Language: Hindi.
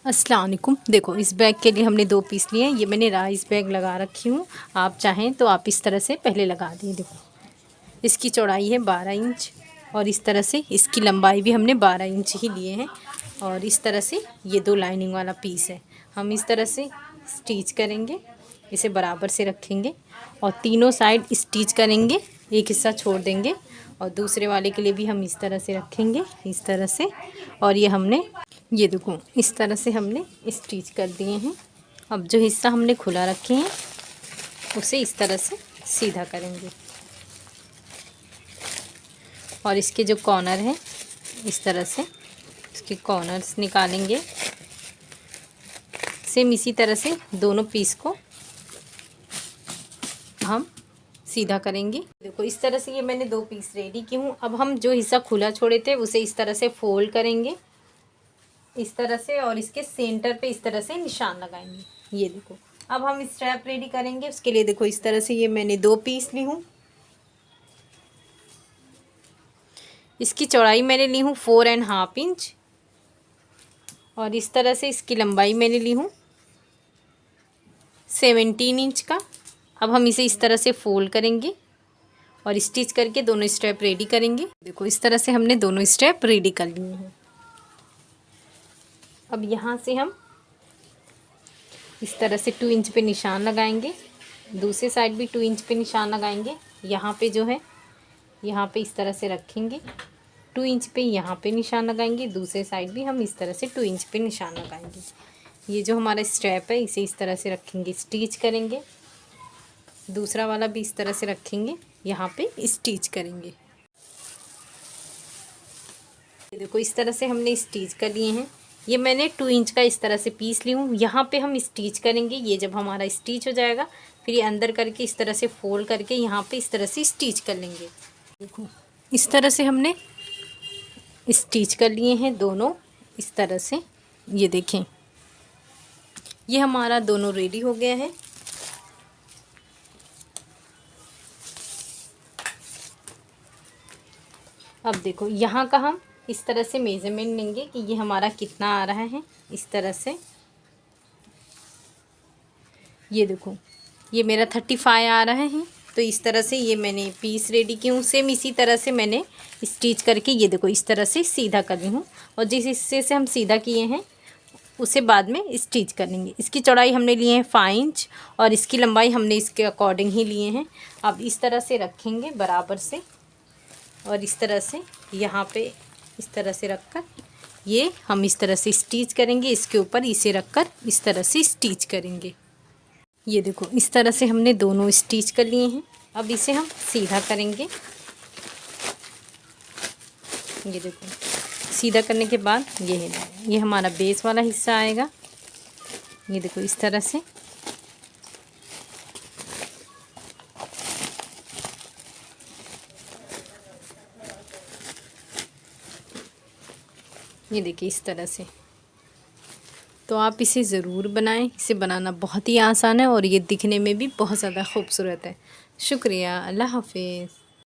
अस्सलाम वालेकुम। देखो इस बैग के लिए हमने 2 पीस लिए हैं। ये मैंने राइस बैग लगा रखी हूँ। आप चाहें तो आप इस तरह से पहले लगा दिए। देखो इसकी चौड़ाई है 12 इंच और इस तरह से इसकी लंबाई भी हमने 12 इंच ही लिए हैं। और इस तरह से ये 2 लाइनिंग वाला पीस है। हम इस तरह से स्टिच करेंगे, इसे बराबर से रखेंगे और तीनों साइड स्टिच करेंगे, एक हिस्सा छोड़ देंगे और दूसरे वाले के लिए भी हम इस तरह से रखेंगे, इस तरह से। और ये देखो इस तरह से हमने स्टिच कर दिए हैं। अब जो हिस्सा हमने खुला रखे हैं उसे इस तरह से सीधा करेंगे और इसके जो कॉर्नर हैं इस तरह से इसके कॉर्नर्स निकालेंगे। सेम इसी तरह से दोनों पीस को हम सीधा करेंगे। देखो इस तरह से ये मैंने 2 पीस रेडी की हूँ। अब हम जो हिस्सा खुला छोड़े थे उसे इस तरह से फोल्ड करेंगे, इस तरह से, और इसके सेंटर पे इस तरह से निशान लगाएंगे। ये देखो अब हम स्ट्रैप रेडी करेंगे। उसके लिए देखो इस तरह से ये मैंने 2 पीस ली हूँ। इसकी चौड़ाई मैंने ली हूँ 4.5 इंच और इस तरह से इसकी लंबाई मैंने ली हूँ 17 इंच का। अब हम इसे इस तरह से फोल्ड करेंगे और स्टिच करके दोनों स्टेप रेडी करेंगे। देखो इस तरह से हमने दोनों स्टेप रेडी कर लिए हैं। अब यहाँ से हम इस तरह से 2 इंच पे निशान लगाएंगे, दूसरी साइड भी 2 इंच पे निशान लगाएंगे। यहाँ पे जो है यहाँ पे इस तरह से रखेंगे, 2 इंच पे यहाँ पे निशान लगाएंगे, दूसरे साइड भी हम इस तरह से 2 इंच पे निशान लगाएंगे। ये जो हमारा स्ट्रैप है इसे इस तरह से रखेंगे, स्टिच करेंगे, दूसरा वाला भी इस तरह से रखेंगे, यहाँ पे स्टिच करेंगे। देखो इस तरह से हमने स्टिच कर लिए हैं। ये मैंने 2 इंच का इस तरह से पीस ली हूँ। यहाँ पे हम स्टिच करेंगे। ये जब हमारा स्टिच हो जाएगा फिर ये अंदर करके इस तरह से फोल्ड करके यहाँ पे इस तरह से स्टिच कर लेंगे। देखो इस तरह से हमने स्टिच कर लिए हैं दोनों इस तरह से। ये देखें ये हमारा दोनों रेडी हो गया है। अब देखो यहाँ का हम इस तरह से मेजरमेंट लेंगे कि ये हमारा कितना आ रहा है। इस तरह से ये देखो ये मेरा 35 आ रहा है। तो इस तरह से ये मैंने पीस रेडी की हूँ। सेम इसी तरह से मैंने स्टिच करके ये देखो इस तरह से सीधा कर रही हूँ और जिस हिस्से से हम सीधा किए हैं उसे बाद में स्टिच करेंगे। इसकी चौड़ाई हमने लिए हैं 5 इंच और इसकी लंबाई हमने इसके अकॉर्डिंग ही लिए हैं। अब इस तरह से रखेंगे बराबर से और इस तरह से यहाँ पे इस तरह से रखकर ये हम इस तरह से स्टिच करेंगे। इसके ऊपर इसे रखकर इस तरह से स्टिच करेंगे। ये देखो इस तरह से हमने दोनों स्टिच कर लिए हैं। अब इसे हम सीधा करेंगे। ये देखो सीधा करने के बाद ये हमारा बेस वाला हिस्सा आएगा। ये देखो इस तरह से ये देखिए इस तरह से। तो आप इसे ज़रूर बनाएं। इसे बनाना बहुत ही आसान है और ये दिखने में भी बहुत ज़्यादा खूबसूरत है। शुक्रिया। अल्लाह हाफिज़।